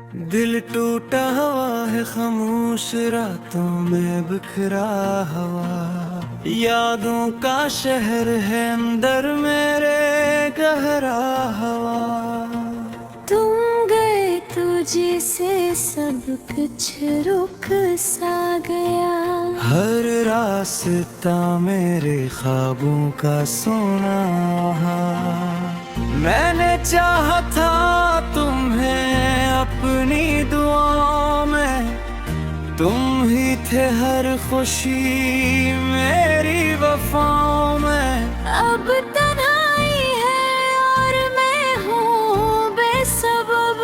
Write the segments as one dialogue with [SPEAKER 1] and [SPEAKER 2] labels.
[SPEAKER 1] दिल टूटा हुआ है खामोश रातों में बिखरा हुआ, यादों का शहर है अंदर मेरे गहरा हुआ।
[SPEAKER 2] तुम गए तो जैसे सब कुछ रुक सा गया,
[SPEAKER 1] हर रास्ता मेरे ख्वाबों का सोना। मैंने चाहा था तुम्हें अपनी दुआओं में, तुम ही थे हर खुशी मेरी वफाओं में।
[SPEAKER 2] अब तन्हाई है और मैं हूँ बेसबब,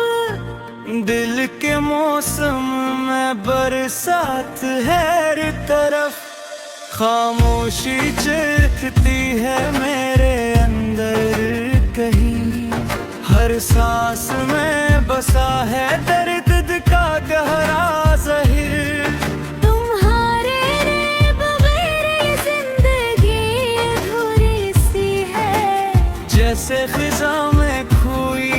[SPEAKER 1] दिल के मौसम में बरसात है हर तरफ, खामोशी चिढ़ती है मेरे अंदर कहीं, हर सांस में बसा है दर्द का गहरा ज़हीर।
[SPEAKER 2] तुम्हारे रे बगैर ये जिंदगी अधूरी सी है,
[SPEAKER 1] जैसे फिजा में खोई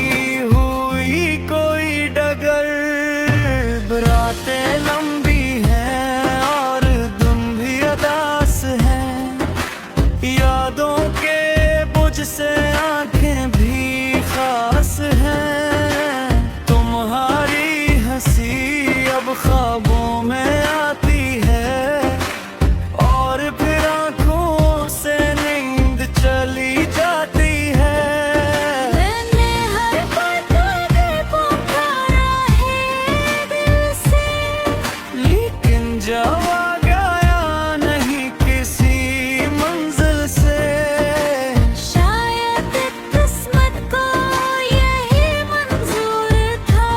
[SPEAKER 1] हुई कोई डगर। रातें लंबी हैं और दिन भी उदास हैं, यादों के बोझ से आंखें भी खास हैं। तुम्हारी हंसी अब ख्वाबों में आती है और फिर आंखों से नींद चली जाती है।
[SPEAKER 2] मैंने हर पल तुझे पुकारा है दिल से,
[SPEAKER 1] लेकिन जवाब आया नहीं किसी मंजिल से।
[SPEAKER 2] शायद किस्मत को यही मंजूर था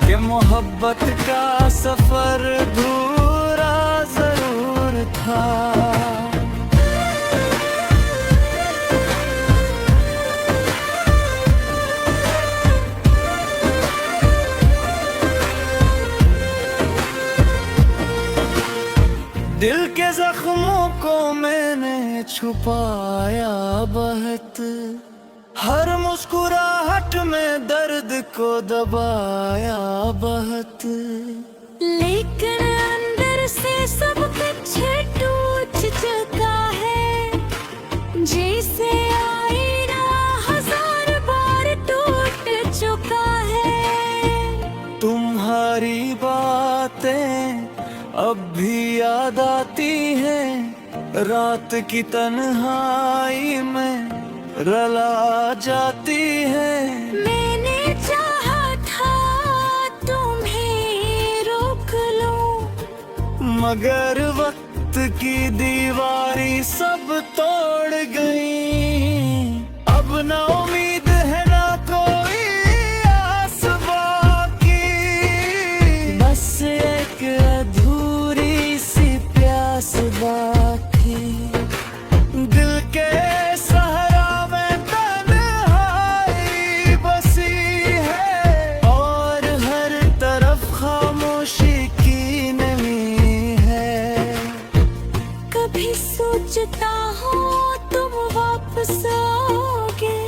[SPEAKER 1] कि मोहब्बत का सफर अधूरा जरूर था। दिल के जख्मों को मैंने छुपाया बहुत, हर मुस्कुराहट में दर्द को दबाया बहुत।
[SPEAKER 2] लेकिन अंदर से सब कुछ टूट चुका है, जैसे आईना हजार बार टूट चुका है।
[SPEAKER 1] तुम्हारी बातें अब भी याद आती हैं, रात की तन्हाई में रुला जाती है।
[SPEAKER 2] मैंने चाहा था तुम्हें रोक लूं,
[SPEAKER 1] मगर वक्त की दीवारी सब तोड़ गई। अब ना उम्मीद है ना कोई आस बाकी, बस एक अधूरी सी प्यास बाकी। दिल के सहारा में तन्हाई बसी है और हर तरफ खामोशी की नमी है।
[SPEAKER 2] कभी सोचता हूँ तुम वापस आओगे,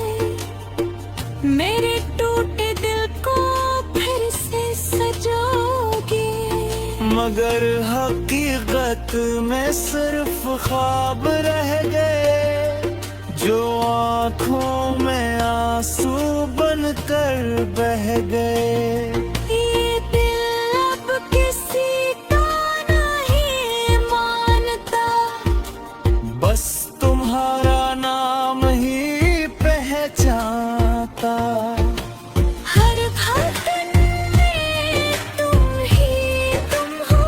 [SPEAKER 2] मेरे टूटे दिल को फिर से सजोगे।
[SPEAKER 1] मगर हकीकत में सिर्फ ख्वाब रह गए, जो आँखों में आंसू बनकर बह गए।
[SPEAKER 2] ये दिल अब किसी का नहीं मानता,
[SPEAKER 1] बस तुम्हारा नाम ही पहचानता।
[SPEAKER 2] हर धड़कन में तुम ही तुम हो,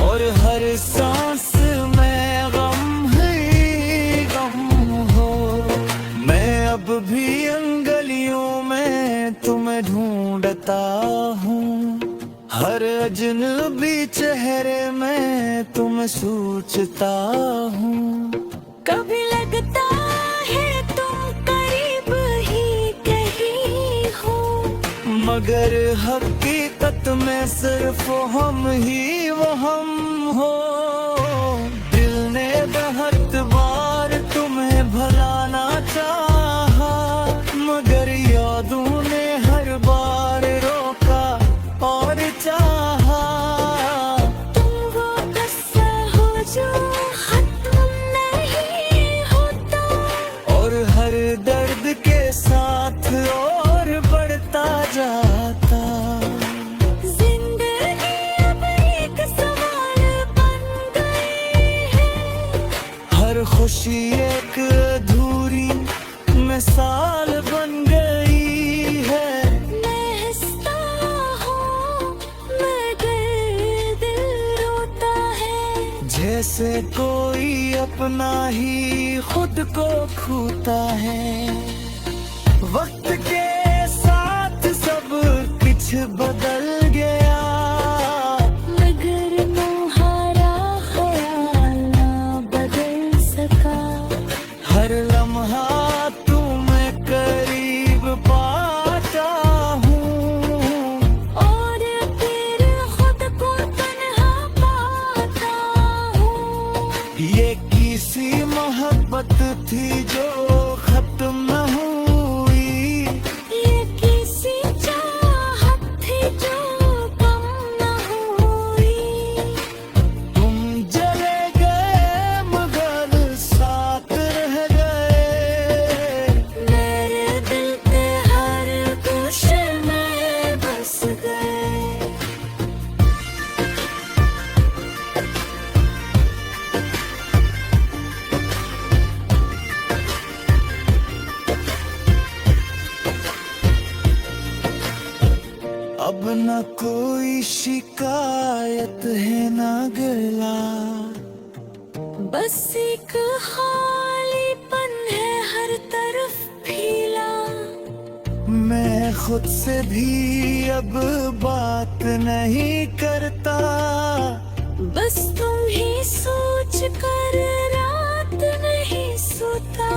[SPEAKER 1] और हर सांस में गम ही गम हो। मैं अब भी अंगलियों में तुम्हें ढूंढता हूँ, हर अजनबी चेहरे में तुम्हें सोचता हूँ।
[SPEAKER 2] कभी लगता है तुम करीब ही कहीं हो,
[SPEAKER 1] मगर हकीकत में सिर्फ हम ही वो हम हो। दिल ने बहुत बार तुम्हें भुलाना चाहा, मगर यादों ने हर बार रो मिसाल बन गई है।
[SPEAKER 2] मैं हंसता हूँ मगर दिल रोता है,
[SPEAKER 1] जैसे कोई अपना ही खुद को खोता है। वक्त के साथ सब कुछ बदल गया,
[SPEAKER 2] मगर तुम्हारा ख्याल ना बदल सका।
[SPEAKER 1] हर लम्हा तुम्हें करीब पाता हूँ,
[SPEAKER 2] और फिर खुद को तन्हा पाता हूँ।
[SPEAKER 1] ये किसी मोहब्बत थी जो खत्म न हुई,
[SPEAKER 2] ये किसी चाहत थी जो कम न हुई।
[SPEAKER 1] तुम जले गए मगर साथ रह गए,
[SPEAKER 2] मेरे दिल के हर गोशे में बस गए।
[SPEAKER 1] अब न कोई शिकायत है न गिला,
[SPEAKER 2] बस एक खालीपन है हर तरफ फैला।
[SPEAKER 1] मैं खुद से भी अब बात नहीं करता,
[SPEAKER 2] बस तुम ही सोच कर रात नहीं सोता।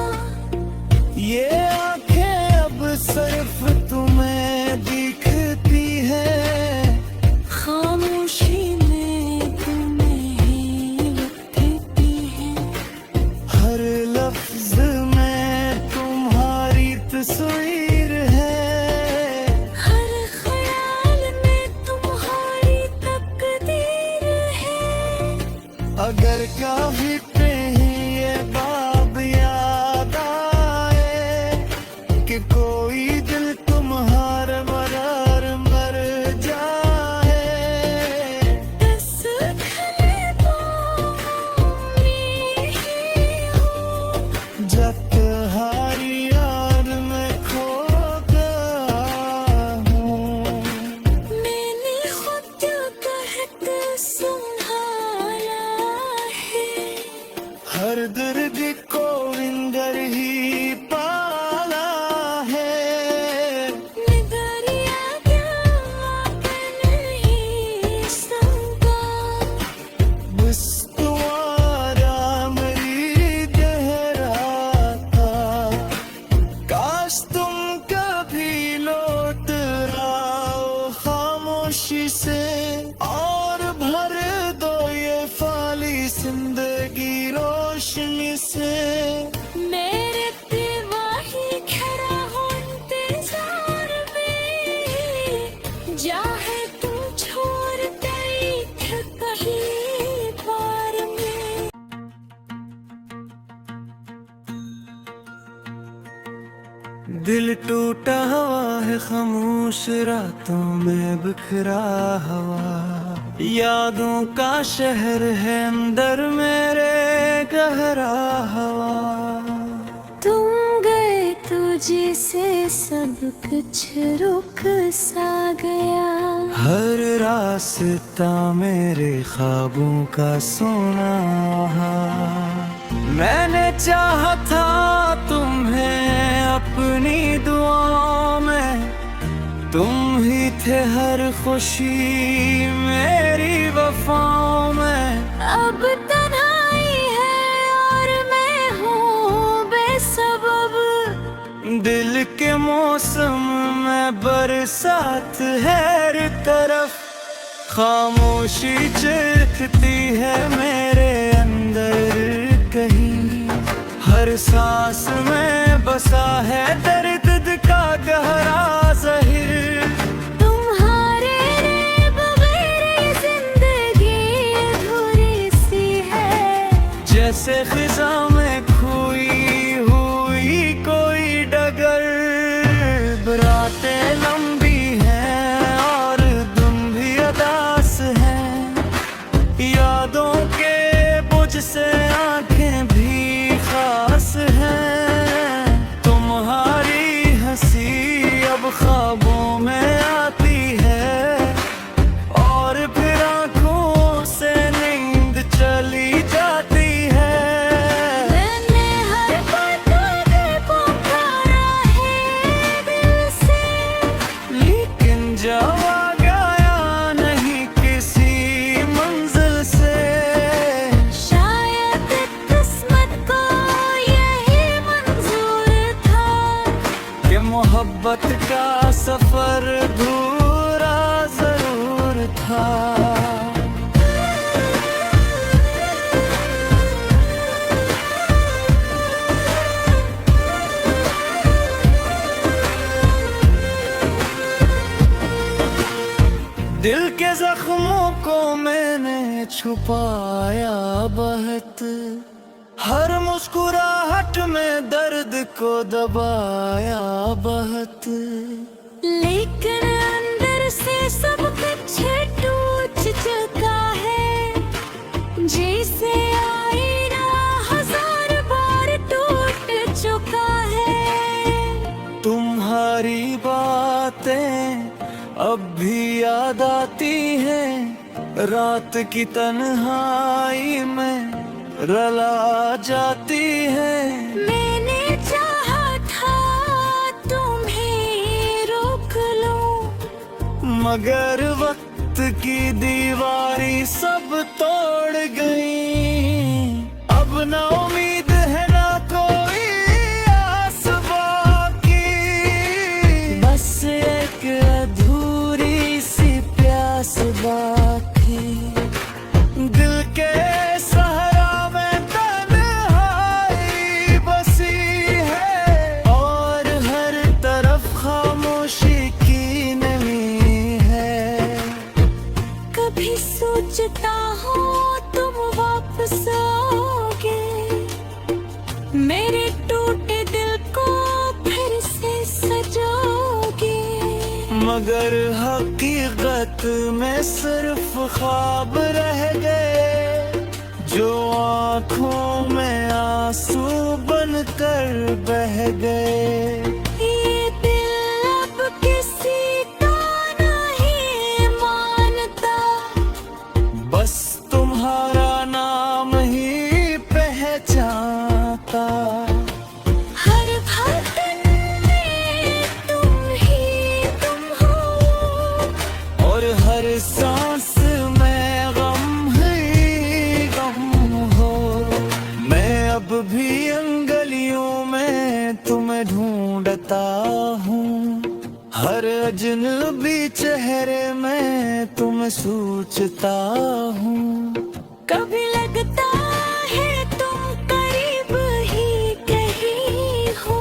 [SPEAKER 1] ये आंखें अब सिर्फ तुम्हें दिखती है,
[SPEAKER 2] खामोशी में तुम्हें ही लिखती है।
[SPEAKER 1] हर लफ्ज में तुम्हारी तस्वीर है,
[SPEAKER 2] हर ख्याल में तुम्हारी तकदीर है।
[SPEAKER 1] अगर कभी कहीं ये बाब याद आए कि कोई दिल तुम्हारे बराबर मर जाए,
[SPEAKER 2] बस खले पाँव में ही हूँ,
[SPEAKER 1] जब हारी यार में खो गया हूँ।
[SPEAKER 2] मैंने खुद कहत संभाला है।
[SPEAKER 1] हर दर्द को विंदर ही पाला है,
[SPEAKER 2] नगरिया क्या नहीं समझा।
[SPEAKER 1] बस तुम्हारा मेरी गहरा था, काश तुम कभी लौट आओ खामोशी से, और भर दो ये फाली जिंदगी रोशनी से।
[SPEAKER 2] मेरे दिवाही खड़ा हो इंतजार में, चाहे तुम छोड़ देख कहीं बार में।
[SPEAKER 1] दिल टूटा हुआ है खामोश रातों में बिखरा हुआ, यादों का शहर है अंदर मेरे गहरा हवा।
[SPEAKER 2] तुम गए तो जैसे सब कुछ रुक सा गया।
[SPEAKER 1] हर रास्ता मेरे ख्वाबों का सोना, मैंने चाहा था तुम्हें अपनी दुआओं में, तुम ही थे हर खुशी मेरी वफाओं में।
[SPEAKER 2] अब तन्हाई है और मैं हूँ बेसबब,
[SPEAKER 1] दिल के मौसम में बरसात है हर तरफ, खामोशी चखती है मेरे अंदर कहीं, हर सांस में बसा है दर्द का गहरा ज़हीर।
[SPEAKER 2] तुम्हारे बगैर जिंदगी अधूरी सी है,
[SPEAKER 1] जैसे खिज़ा में खोई हुई कोई डगर। रातें लंबी हैं और दिन भी अदास हैं, यादों के बोझ से आंखें भी खास हैं। मोहब्बत का सफर अधूरा जरूर था। दिल के जख्मों को मैंने छुपाया बहुत, हर मुस्कुराहट में दर्द को दबाया बहुत।
[SPEAKER 2] लेकिन अंदर से सब कुछ टूट चुका है, जैसे आईना हजार बार टूट चुका है।
[SPEAKER 1] तुम्हारी बातें अब भी याद आती है, रात की तन्हाई में रला जाती है।
[SPEAKER 2] मैंने चाहा था तुम्हें रोक लूं,
[SPEAKER 1] मगर वक्त की दीवारी सब तोड़ गई। अब ना उम्मीद है ना कोई आस बाकी, बस एक अधूरी सी प्यास बाकी। दिल के सहारा में तन्हाई बसी है, और हर तरफ खामोशी की नमी है।
[SPEAKER 2] कभी सोचता हूँ तुम वापस आओगे, मेरे टूटे दिल को फिर से सजाओगे।
[SPEAKER 1] मगर हकीकत में सिर्फ ख्वाब रह गए, जो आँखों में आंसू बनकर बह गए।
[SPEAKER 2] ये दिल अब किसी का नहीं मानता,
[SPEAKER 1] बस तुम्हारा नाम ही पहचानता।
[SPEAKER 2] हर धड़कन में तुम ही तुम हो,
[SPEAKER 1] और हर सांस में गम ही गम हो। मैं अब भी अंगलियों में तुम्हें ढूंढता हूँ, हर अजनबी चेहरे में तुम्हें सोचता हूँ।
[SPEAKER 2] कभी लगता है तुम करीब ही कहीं हो,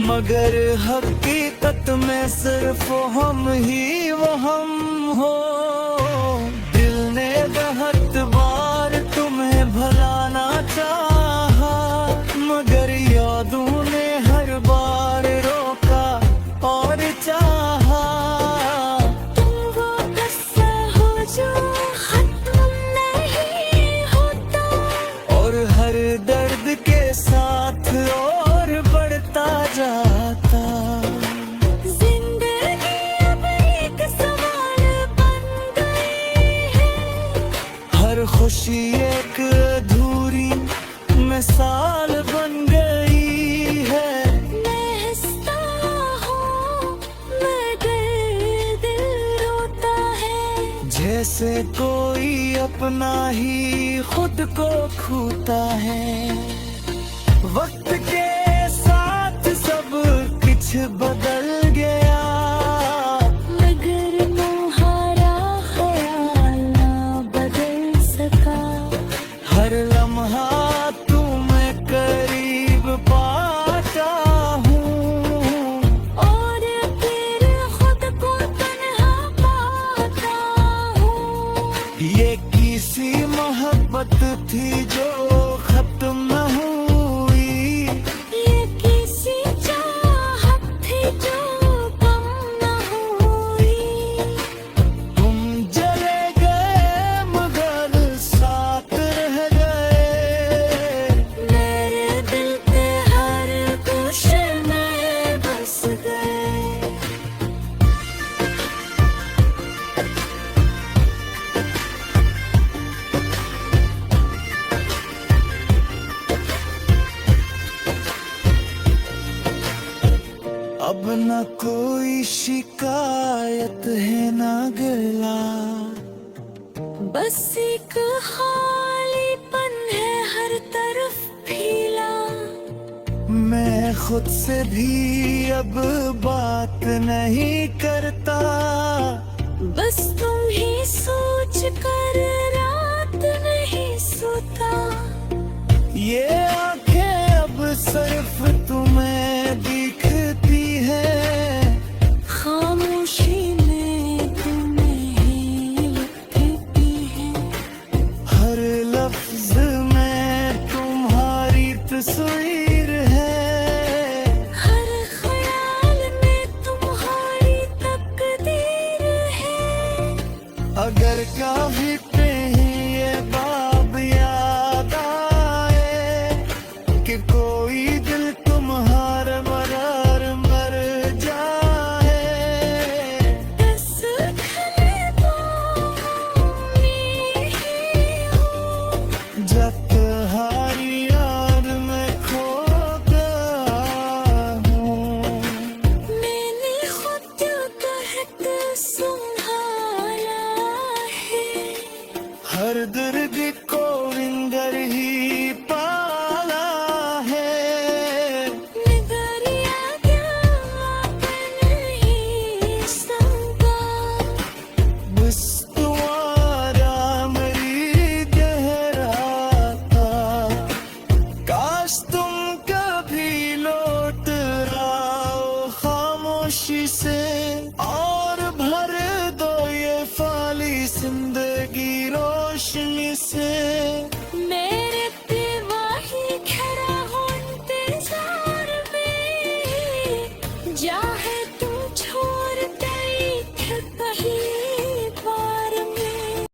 [SPEAKER 1] मगर हकीकत में सिर्फ हम ही वो हम हो। दिल ने बहुत बार तुम्हें भुलाना चाहा, मगर यादों ने हर बार रोका और चाहा।
[SPEAKER 2] तुम वो किस्सा हो जो खत्म नहीं होता,
[SPEAKER 1] और हर दर्द के साथ और बढ़ता जाता।
[SPEAKER 2] जिंदगी अब एक सवाल बन गई है,
[SPEAKER 1] हर खुशी एक अधूरी मिसाल बन गई है।
[SPEAKER 2] मैं हंसता हूँ मगर दिल रोता है,
[SPEAKER 1] जैसे कोई अपना ही खुद को खोता है। वक्त के साथ सब कुछ बदल गया,
[SPEAKER 2] मगर तुम्हारा ख्याल ना बदल सका।
[SPEAKER 1] हर लम्हा तुम्हें करीब पाता हूँ,
[SPEAKER 2] और फिर खुद को तन्हा पाता हूँ।
[SPEAKER 1] ये किसी मोहब्बत थी जो खत्म न हुई,
[SPEAKER 2] ये किसी चाहत थी जो कम न हुई।
[SPEAKER 1] तुम जले गए मगर साथ रह गए।
[SPEAKER 2] मेरे दिल पे हर गोशे में बस गए।
[SPEAKER 1] अब न कोई शिकायत है न गिला,
[SPEAKER 2] बस एक खालीपन है हर तरफ फैला।
[SPEAKER 1] मैं खुद से भी अब बात नहीं करता,
[SPEAKER 2] बस तुम ही सोच कर रात नहीं सोता।
[SPEAKER 1] ये आंखें अब सिर्फ तुम्हें दिखती है,
[SPEAKER 2] खामोशी में तुम्हें ही लिखती है।
[SPEAKER 1] हर लफ्ज में तुम्हारी तस्वीर है,
[SPEAKER 2] हर ख्याल में तुम्हारी तकदीर है।
[SPEAKER 1] अगर कभी कहीं ये बाब याद आए कि कोई दिल तुम्हारा मरार मर जाए,
[SPEAKER 2] बस खले बाहों में ही हो।
[SPEAKER 1] जब तुम्हारी याद में खो गया हूँ।
[SPEAKER 2] मैंने खुद कहत संभाला है,
[SPEAKER 1] हर दर्द को विंदर ही पाला है,
[SPEAKER 2] नगरिया क्या नहीं संगा।
[SPEAKER 1] बस तुम्हारा मेरी गहरा था, काश तुम कभी लौट आओ खामोशी से, और भर दो ये फाली जिंदगी रोशनी से।